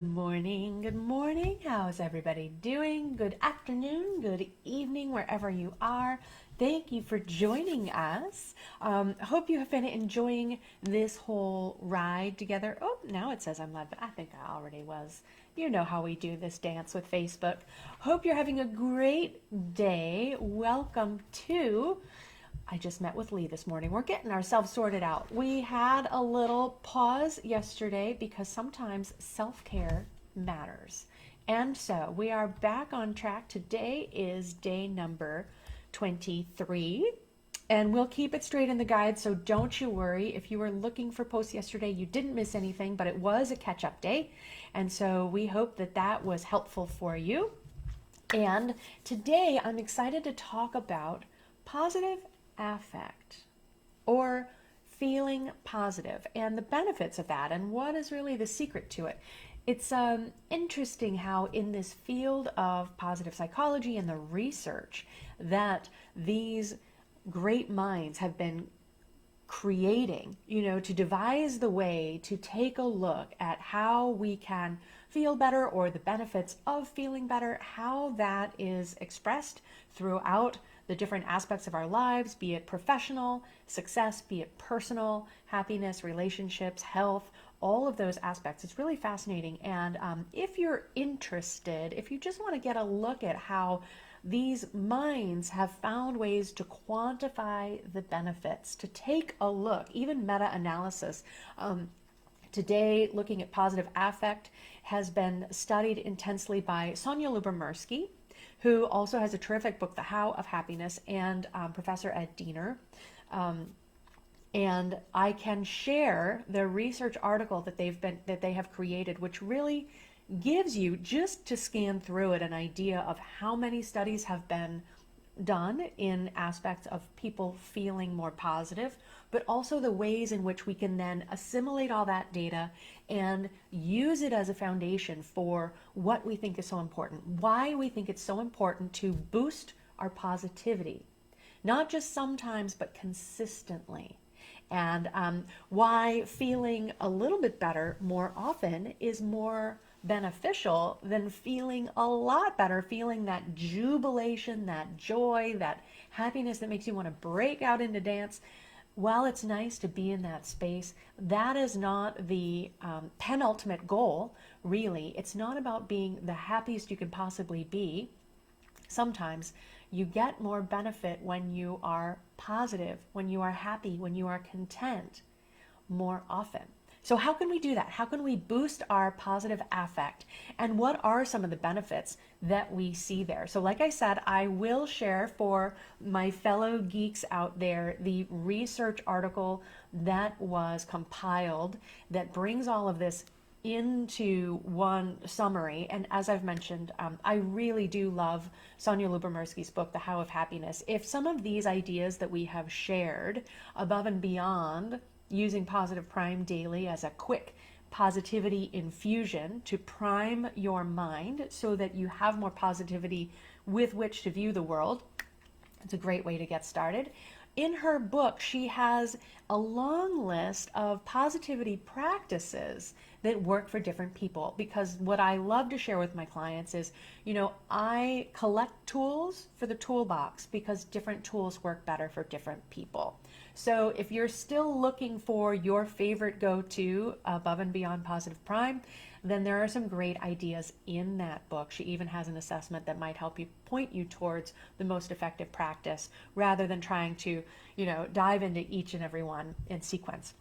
Morning, good morning. How's everybody doing? Good afternoon, good evening, wherever you are. Thank you for joining us. Hope you have been enjoying this whole ride together. Oh, now it says I'm live, but I think I already was. You know how we do this dance with Facebook. Hope you're having a great day. Welcome to I just met with Lee this morning. We're getting ourselves sorted out. We had a little pause yesterday because sometimes self-care matters. And so we are back on track. Today is day number 23. And we'll keep it straight in the guide, so don't you worry. If you were looking for posts yesterday, you didn't miss anything, but it was a catch-up day. And so we hope that that was helpful for you. And today I'm excited to talk about positive affect or feeling positive and the benefits of that and what is really the secret to it. It's interesting how in this field of positive psychology and the research that these great minds have been creating, to devise the way to take a look at how we can feel better or the benefits of feeling better, how that is expressed throughout the different aspects of our lives, be it professional success, be it personal happiness, relationships, health, all of those aspects. It's really fascinating. And if you're interested, if you just want to get a look at how these minds have found ways to quantify the benefits, to take a look, even meta-analysis. Today, looking at positive affect has been studied intensely by Sonia Lyubomirsky, who also has a terrific book, The How of Happiness, and Professor Ed Diener. And I can share the research article that they have created, which really gives you, just to scan through it, an idea of how many studies have been done in aspects of people feeling more positive, but also the ways in which we can then assimilate all that data and use it as a foundation for what we think is so important, why we think it's so important to boost our positivity, not just sometimes, but consistently. And why feeling a little bit better more often is more beneficial than feeling a lot better, feeling that jubilation, that joy, that happiness that makes you want to break out into dance. While it's nice to be in that space, that is not the penultimate goal, really. It's not about being the happiest you can possibly be. Sometimes you get more benefit when you are positive, when you are happy, when you are content more often. So how can we do that? How can we boost our positive affect? And what are some of the benefits that we see there? So like I said, I will share for my fellow geeks out there the research article that was compiled that brings all of this into one summary. And as I've mentioned, I really do love Sonia Lyubomirsky's book, The How of Happiness. If some of these ideas that we have shared above and beyond using Positive Prime daily as a quick positivity infusion to prime your mind so that you have more positivity with which to view the world, it's a great way to get started. In her book, she has a long list of positivity practices that work for different people, because what I love to share with my clients is, I collect tools for the toolbox because different tools work better for different people. So if you're still looking for your favorite go-to above and beyond Positive Prime, then there are some great ideas in that book. She even has an assessment that might help you point you towards the most effective practice rather than trying to, dive into each and every one in sequence.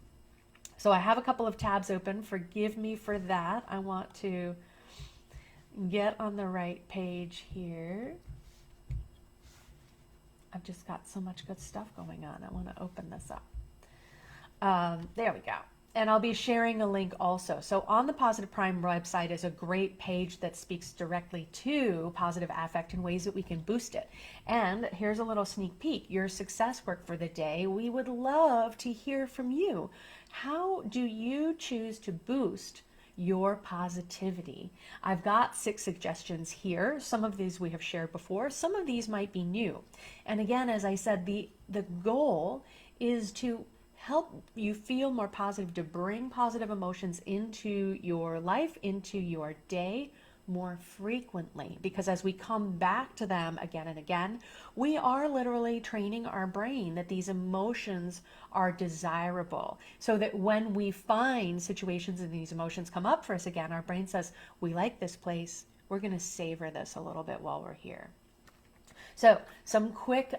So I have a couple of tabs open. Forgive me for that. I want to get on the right page here. I've just got so much good stuff going on. I want to open this up. There we go. And I'll be sharing a link also. So on the Positive Prime website is a great page that speaks directly to positive affect and ways that we can boost it. And here's a little sneak peek. Your success work for the day. We would love to hear from you. How do you choose to boost your positivity? I've got 6 suggestions here. Some of these we have shared before. Some of these might be new. And again, as I said, the goal is to help you feel more positive, to bring positive emotions into your life, into your day more frequently. Because as we come back to them again and again, we are literally training our brain that these emotions are desirable. So that when we find situations and these emotions come up for us again, our brain says, we like this place. We're going to savor this a little bit while we're here. So some quick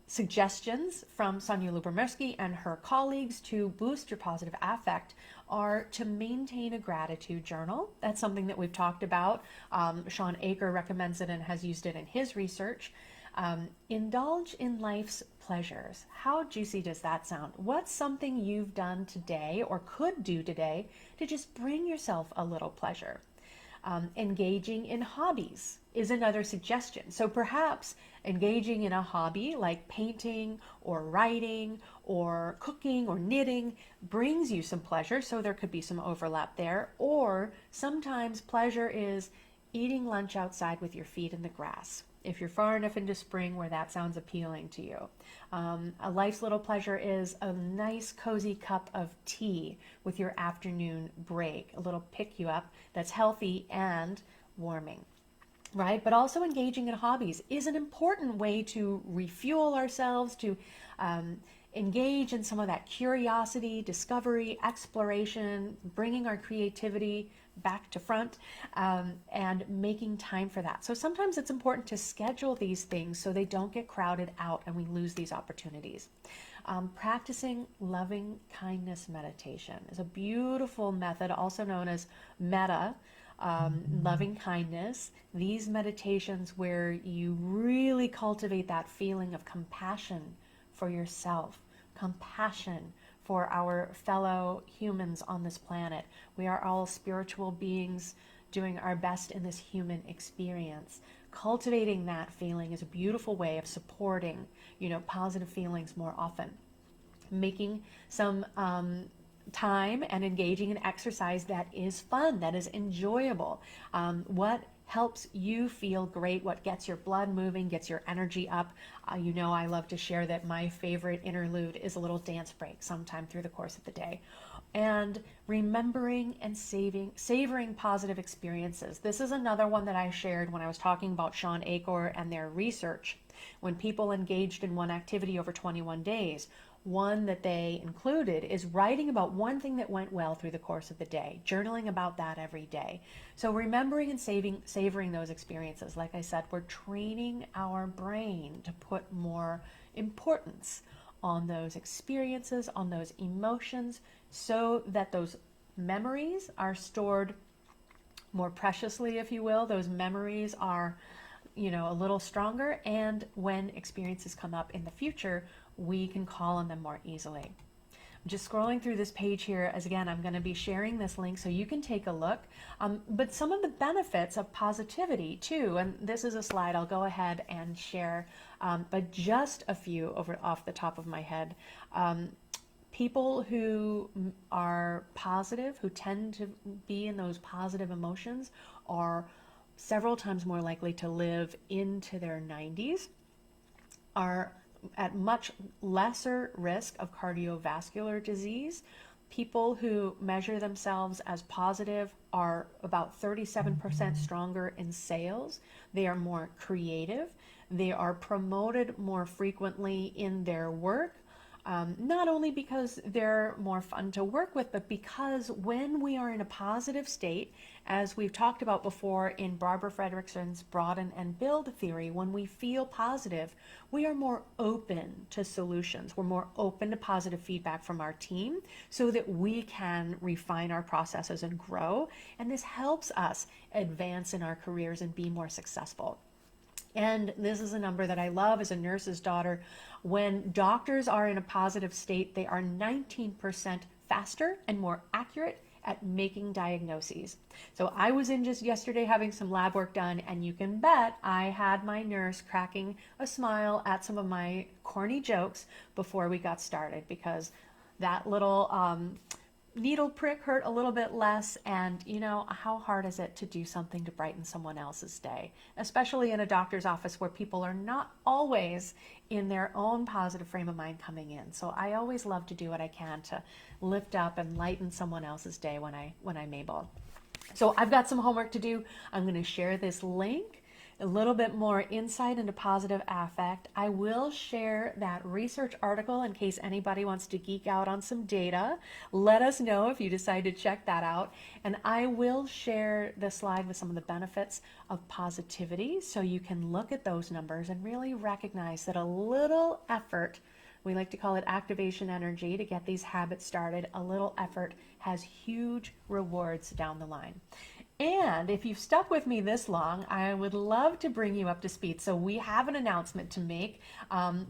suggestions from Sonia Lubomirsky and her colleagues to boost your positive affect are to maintain a gratitude journal. That's something that we've talked about. Sean Aker recommends it and has used it in his research. Indulge in life's pleasures. How juicy does that sound? What's something you've done today or could do today to just bring yourself a little pleasure? Engaging in hobbies is another suggestion. So perhaps engaging in a hobby like painting or writing or cooking or knitting brings you some pleasure, so there could be some overlap there. Or sometimes pleasure is eating lunch outside with your feet in the grass, if you're far enough into spring where that sounds appealing to you. A life's little pleasure is a nice cozy cup of tea with your afternoon break, a little pick you up that's healthy and warming, right? But also engaging in hobbies is an important way to refuel ourselves, to engage in some of that curiosity, discovery, exploration, bringing our creativity back to front, and making time for that. So sometimes it's important to schedule these things so they don't get crowded out and we lose these opportunities. Practicing loving kindness meditation is a beautiful method, also known as metta, loving kindness. These meditations where you really cultivate that feeling of compassion for yourself, compassion for our fellow humans on this planet. We are all spiritual beings doing our best in this human experience. Cultivating that feeling is a beautiful way of supporting, positive feelings more often. Making some time and engaging in exercise that is fun, that is enjoyable. What helps you feel great, what gets your blood moving, gets your energy up. I love to share that my favorite interlude is a little dance break sometime through the course of the day. And remembering and savoring positive experiences. This is another one that I shared when I was talking about Sean Aker and their research. When people engaged in one activity over 21 days, one that they included is writing about one thing that went well through the course of the day, journaling about that every day. So remembering and savoring those experiences. Like I said, we're training our brain to put more importance on those experiences, on those emotions, so that those memories are stored more preciously, if you will. Those memories are, a little stronger, and when experiences come up in the future, we can call on them more easily. I'm just scrolling through this page here, as again, I'm going to be sharing this link so you can take a look. But some of the benefits of positivity too, and this is a slide I'll go ahead and share, but just a few off the top of my head. People who are positive, who tend to be in those positive emotions, are several times more likely to live into their 90s, are at much lesser risk of cardiovascular disease. People who measure themselves as positive are about 37% stronger in sales. They are more creative. They are promoted more frequently in their work. Not only because they're more fun to work with, but because when we are in a positive state, as we've talked about before in Barbara Fredrickson's Broaden and Build theory, when we feel positive, we are more open to solutions. We're more open to positive feedback from our team so that we can refine our processes and grow. And this helps us advance in our careers and be more successful. And this is a number that I love as a nurse's daughter. When doctors are in a positive state, they are 19% faster and more accurate at making diagnoses. So I was in just yesterday having some lab work done, and you can bet I had my nurse cracking a smile at some of my corny jokes before we got started, because that little needle prick hurt a little bit less. And you know, how hard is it to do something to brighten someone else's day, especially in a doctor's office where people are not always in their own positive frame of mind coming in. So I always love to do what I can to lift up and lighten someone else's day when I'm able. So I've got some homework to do. I'm going to share this link, a little bit more insight into positive affect. I will share that research article in case anybody wants to geek out on some data. Let us know if you decide to check that out. And I will share the slide with some of the benefits of positivity so you can look at those numbers and really recognize that a little effort, we like to call it activation energy, to get these habits started, a little effort has huge rewards down the line. And if you've stuck with me this long, I would love to bring you up to speed. So we have an announcement to make.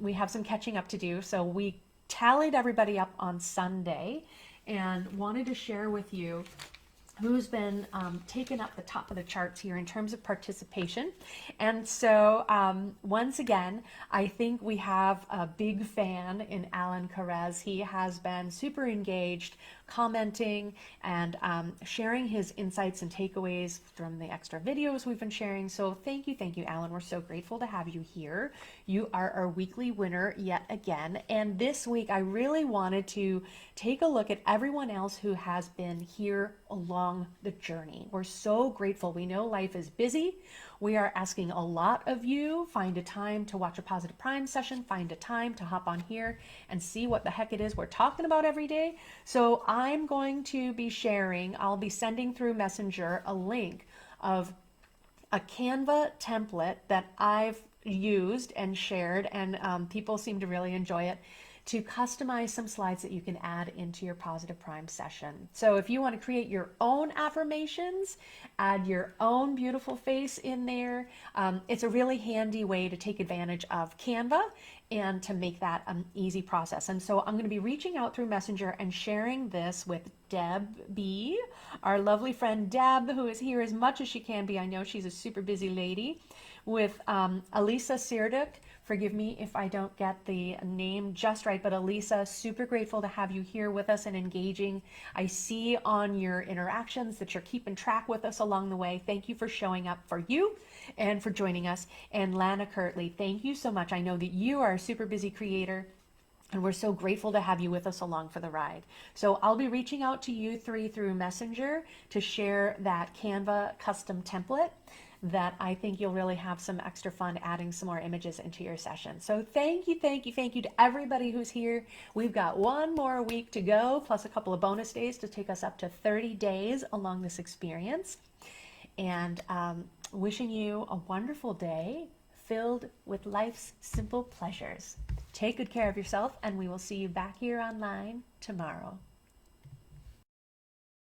We have some catching up to do. So we tallied everybody up on Sunday and wanted to share with you who's been taken up the top of the charts here in terms of participation. And so once again, I think we have a big fan in Alan Carez. He has been super engaged, commenting and sharing his insights and takeaways from the extra videos we've been sharing. So thank you, Alan. We're so grateful to have you here. You are our weekly winner yet again. And this week, I really wanted to take a look at everyone else who has been here along the journey. We're so grateful. We know life is busy. We are asking a lot of you. Find a time to watch a Positive Prime session. Find a time to hop on here and see what the heck it is we're talking about every day. So I'm going to be sharing, I'll be sending through Messenger a link of a Canva template that I've used and shared, and people seem to really enjoy it, to customize some slides that you can add into your Positive Prime session. So if you want to create your own affirmations, add your own beautiful face in there, it's a really handy way to take advantage of Canva and to make that an easy process. And so I'm going to be reaching out through Messenger and sharing this with Deb B, our lovely friend Deb, who is here as much as she can be. I know she's a super busy lady. With Elisa Sirduk. Forgive me if I don't get the name just right, but Elisa, super grateful to have you here with us and engaging. I see on your interactions that you're keeping track with us along the way. Thank you for showing up for you and for joining us. And Lana Kirtley, thank you so much. I know that you are a super busy creator, and we're so grateful to have you with us along for the ride. So I'll be reaching out to you three through Messenger to share that Canva custom template that I think you'll really have some extra fun adding some more images into your session. So thank you to everybody who's here. We've got one more week to go, plus a couple of bonus days to take us up to 30 days along this experience. And wishing you a wonderful day filled with life's simple pleasures. Take good care of yourself, and we will see you back here online tomorrow.